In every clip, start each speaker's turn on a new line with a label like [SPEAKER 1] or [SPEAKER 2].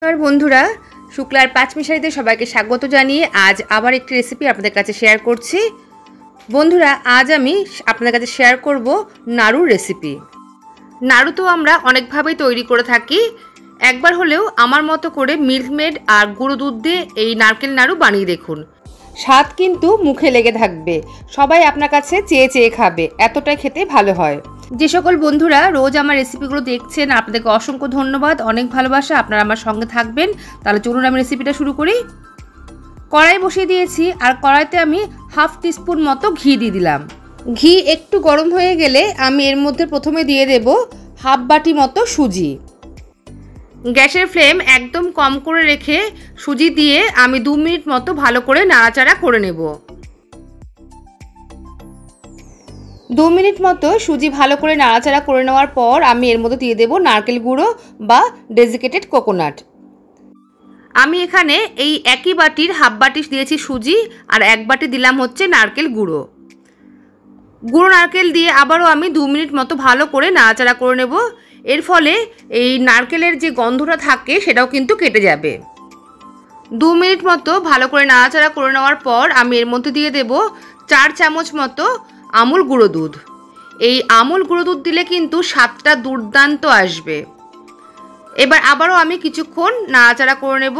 [SPEAKER 1] নমস্কার বন্ধুরা, শুক্লার পাঁচমিশালিতে সবাইকে স্বাগত জানিয়ে আজ আবার একটি রেসিপি আপনাদের কাছে শেয়ার করছি। বন্ধুরা, আজ আমি আপনাদের কাছে শেয়ার করব নাড়ুর রেসিপি। নাড়ু তো আমরা অনেকভাবেই তৈরি করে থাকি। একবার হলেও আমার মতো করে মিল্কমেড আর গুঁড়ো দুধ দিয়ে এই নারকেল নাড়ু বানিয়ে দেখুন। স্বাদ কিন্তু মুখে লেগে থাকবে, সবাই আপনার কাছে চেয়ে চেয়ে খাবে, এতটাই খেতে ভালো হয়। যে সকল বন্ধুরা রোজ আমার রেসিপিগুলো দেখছেন, আপনাদেরকে অসংখ্য ধন্যবাদ, অনেক ভালোবাসা, আপনারা আমার সঙ্গে থাকবেন। তাহলে চলুন আমি রেসিপিটা শুরু করি। কড়াই বসিয়ে দিয়েছি আর কড়াইতে আমি হাফ টিস্পুন মতো ঘি দিয়ে দিলাম। ঘি একটু গরম হয়ে গেলে আমি এর মধ্যে প্রথমে দিয়ে দেব হাফ বাটি মতো সুজি। গ্যাসের ফ্লেম একদম কম করে রেখে সুজি দিয়ে আমি 2 মিনিট মতো ভালো করে নাড়াচাড়া করে নেব। 2 মিনিট মতো সুজি ভালো করে নাড়াচাড়া করে নেওয়ার পর আমি এর মধ্যে দিয়ে দেব নারকেল গুঁড়ো বা ডেজিকেটেড কোকোনাট। আমি এখানে এই একই বাটির হাফ বাটি দিয়েছি সুজি আর 1 বাটি দিলাম হচ্ছে নারকেল গুঁড়ো। গুঁড়ো নারকেল দিয়ে আবারও আমি 2 মিনিট মতো ভালো করে নাড়াচাড়া করে নেব। এর ফলে এই নারকেলের যে গন্ধটা থাকে সেটাও কিন্তু কেটে যাবে। 2 মিনিট মতো ভালো করে নাড়াচাড়া করে নেওয়ার পর আমি এর মধ্যে দিয়ে দেব 4 চামচ মতো আমুল গুঁড়ো দুধ। এই আমুল গুঁড়ো দুধ দিলে কিন্তু স্বাদটা দুর্দান্ত আসবে। এবার আবারও আমি কিছুক্ষণ নাড়াচাড়া করে নেব।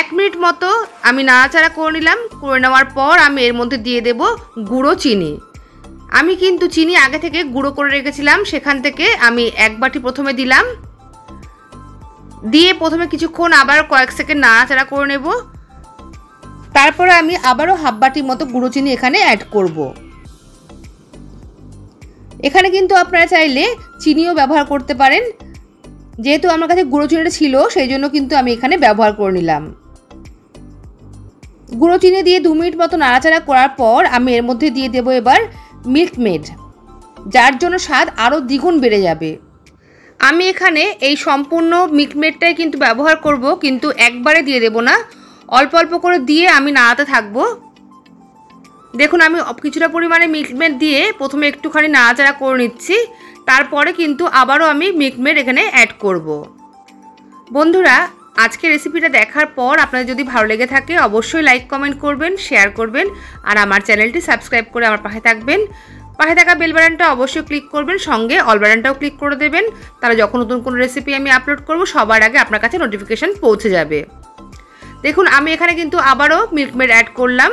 [SPEAKER 1] 1 মিনিট মতো আমি নাড়াচাড়া করে নিলাম। করে নেওয়ার পর আমি এর মধ্যে দিয়ে দেব গুঁড়ো চিনি। আমি কিন্তু চিনি আগে থেকে গুঁড়ো করে রেখেছিলাম, সেখান থেকে আমি 1 বাটি প্রথমে দিলাম। দিয়ে প্রথমে কিছুক্ষণ আবার কয়েক সেকেন্ড নাড়াচাড়া করে নেব। তারপরে আমি আবারও হাফ বাটি মতো গুঁড়ো চিনি এখানে অ্যাড করব। এখানে কিন্তু আপনারা চাইলে চিনিও ব্যবহার করতে পারেন। যেহেতু আমার কাছে গুঁড়ো চিনিটা ছিল সেই জন্য কিন্তু আমি এখানে ব্যবহার করে নিলাম। গুঁড়ো চিনি দিয়ে 2 মিনিট মতো নাড়াচাড়া করার পর আমি এর মধ্যে দিয়ে দেব এবার মিল্কমেড, যার জন্য স্বাদ আরও দ্বিগুণ বেড়ে যাবে। আমি এখানে এই সম্পূর্ণ মিল্কমেডটাই কিন্তু ব্যবহার করব, কিন্তু একবারে দিয়ে দেব না, অল্প অল্প করে দিয়ে আমি নাড়াতে থাকবো। দেখুন, আমি কিছুটা পরিমাণে মিল্কমেড দিয়ে প্রথমে একটুখানি নাড়াচাড়া করে নিচ্ছি, তারপরে কিন্তু আবারও আমি মিল্কমেড এখানে অ্যাড করব। বন্ধুরা, আজকের রেসিপিটা দেখার পর আপনাদের যদি ভালো লেগে থাকে অবশ্যই লাইক কমেন্ট করবেন, শেয়ার করবেন আর আমার চ্যানেলটি সাবস্ক্রাইব করে আমার পাশে থাকবেন। পাশে থাকা বেল বাটনটা অবশ্যই ক্লিক করবেন, সঙ্গে অল বাটনটাও ক্লিক করে দেবেন। তাহলে যখন নতুন কোনো রেসিপি আমি আপলোড করব সবার আগে আপনার কাছে নোটিফিকেশান পৌঁছে যাবে। দেখুন, আমি এখানে কিন্তু আবারও মিল্কমেড অ্যাড করলাম।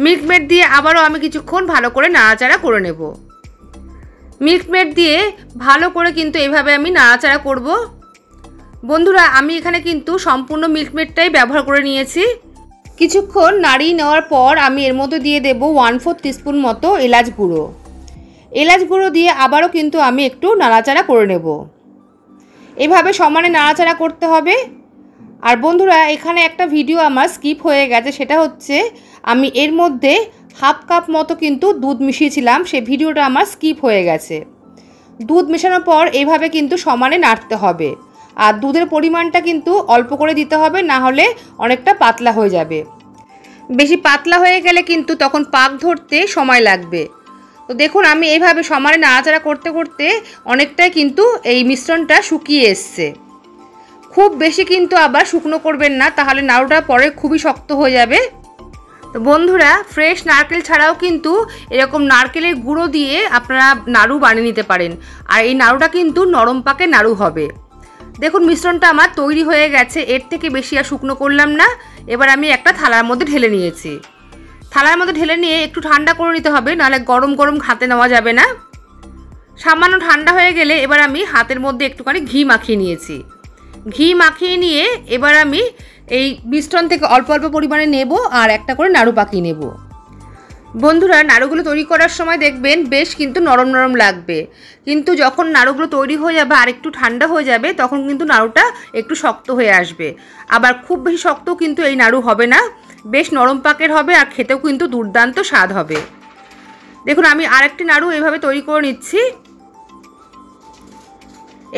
[SPEAKER 1] মিল্কমেড দিয়ে আবারও আমি কিছুক্ষণ ভালো করে নাড়াচাড়া করে নেব। মিল্কমেড দিয়ে ভালো করে কিন্তু এইভাবে আমি নাড়াচাড়া করব। বন্ধুরা, আমি এখানে কিন্তু সম্পূর্ণ মিল্কমেডটাই ব্যবহার করে নিয়েছি। কিছুক্ষণ নাড়িয়ে নেওয়ার পর আমি এর মধ্যে দিয়ে দেব 1/4 টিস্পুন মতো এলাচ গুঁড়ো। এলাচ গুঁড়ো দিয়ে আবারও কিন্তু আমি একটু নাড়াচাড়া করে নেব। এভাবে সমানে নাড়াচাড়া করতে হবে। আর বন্ধুরা, এখানে একটা ভিডিও আমার স্কিপ হয়ে গেছে, সেটা হচ্ছে আমি এর মধ্যে হাফ কাপ মতো কিন্তু দুধ মিশিয়েছিলাম, সেই ভিডিওটা আমার স্কিপ হয়ে গেছে। দুধ মেশানোর পর এইভাবে কিন্তু সমানে নাড়তে হবে। আর দুধের পরিমাণটা কিন্তু অল্প করে দিতে হবে, না হলে অনেকটা পাতলা হয়ে যাবে। বেশি পাতলা হয়ে গেলে কিন্তু তখন পাক ধরতে সময় লাগবে। তো দেখুন, আমি এইভাবে সমানে নাড়াচাড়া করতে করতে অনেকটাই কিন্তু এই মিশ্রণটা শুকিয়ে এসছে। খুব বেশি কিন্তু আবার শুকনো করবেন না, তাহলে নাড়ুটা পরে খুবই শক্ত হয়ে যাবে। তো বন্ধুরা, ফ্রেশ নারকেল ছাড়াও কিন্তু এরকম নারকেলের গুঁড়ো দিয়ে আপনারা নাড়ু বানিয়ে নিতে পারেন। আর এই নাড়ুটা কিন্তু নরম পাকে নাড়ু হবে। দেখুন, মিশ্রণটা আমার তৈরি হয়ে গেছে, এর থেকে বেশি আর শুকনো করলাম না। এবার আমি একটা থালার মধ্যে ঢেলে নিয়েছি। থালার মধ্যে ঢেলে নিয়ে একটু ঠান্ডা করে নিতে হবে, নাহলে গরম গরম হাতে নেওয়া যাবে না। সামান্য ঠান্ডা হয়ে গেলে এবার আমি হাতের মধ্যে একটুখানি ঘি মাখিয়ে নিয়েছি। ঘি মাখিয়ে নিয়ে এবার আমি এই মিশ্রণ থেকে অল্প অল্প পরিমাণে নেব আর একটা করে নাড়ু পাকিয়ে নেব। বন্ধুরা, নাড়ুগুলো তৈরি করার সময় দেখবেন বেশ কিন্তু নরম নরম লাগবে, কিন্তু যখন নাড়ুগুলো তৈরি হয়ে যাবে আর একটু ঠান্ডা হয়ে যাবে তখন কিন্তু নাড়ুটা একটু শক্ত হয়ে আসবে। আবার খুব বেশি শক্ত কিন্তু এই নাড়ু হবে না, বেশ নরম পাকের হবে আর খেতেও কিন্তু দুর্দান্ত স্বাদ হবে। দেখুন, আমি আরেকটি নাড়ু এইভাবে তৈরি করে নিচ্ছি।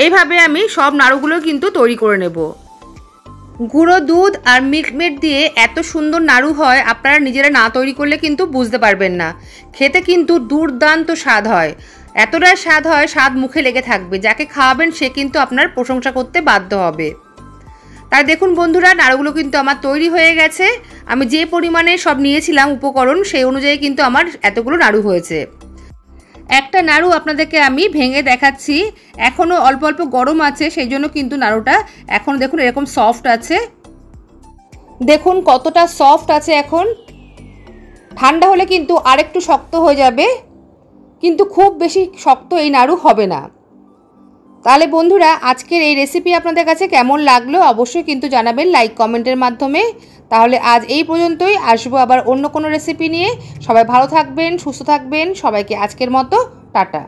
[SPEAKER 1] এইভাবে আমি সব নাড়ুগুলো কিন্তু তৈরি করে নেব। গুঁড়ো দুধ আর মিল্কমেড দিয়ে এত সুন্দর নাড়ু হয়, আপনারা নিজেরা না তৈরি করলে কিন্তু বুঝতে পারবেন না। খেতে কিন্তু দুর্দান্ত স্বাদ হয়। এতটাই স্বাদ হয়, স্বাদ মুখে লেগে থাকবে। যাকে খাওয়াবেন সে কিন্তু আপনার প্রশংসা করতে বাধ্য হবে। তাই দেখুন বন্ধুরা, নাড়ুগুলো কিন্তু আমার তৈরি হয়ে গেছে। আমি যে পরিমাণে সব নিয়েছিলাম উপকরণ, সেই অনুযায়ী কিন্তু আমার এতগুলো নাড়ু হয়েছে। একটা নাড়ু আপনাদেরকে আমি ভেঙে দেখাচ্ছি। এখনও অল্প অল্প গরম আছে, সেই জন্য কিন্তু নাড়ুটা এখন দেখুন এরকম সফট আছে। দেখুন কতটা সফট আছে এখন। ঠান্ডা হলে কিন্তু আরেকটু শক্ত হয়ে যাবে, কিন্তু খুব বেশি শক্ত এই নাড়ু হবে না। তাহলে বন্ধুরা, আজকের এই রেসিপি আপনাদের কাছে কেমন লাগলো অবশ্যই কিন্তু জানাবেন লাইক কমেন্টের মাধ্যমে। তাহলে আজ এই পর্যন্তই, আসবো আবার অন্য কোনো রেসিপি নিয়ে। সবাই ভালো থাকবেন, সুস্থ থাকবেন। সবাইকে আজকের মতো টাটা।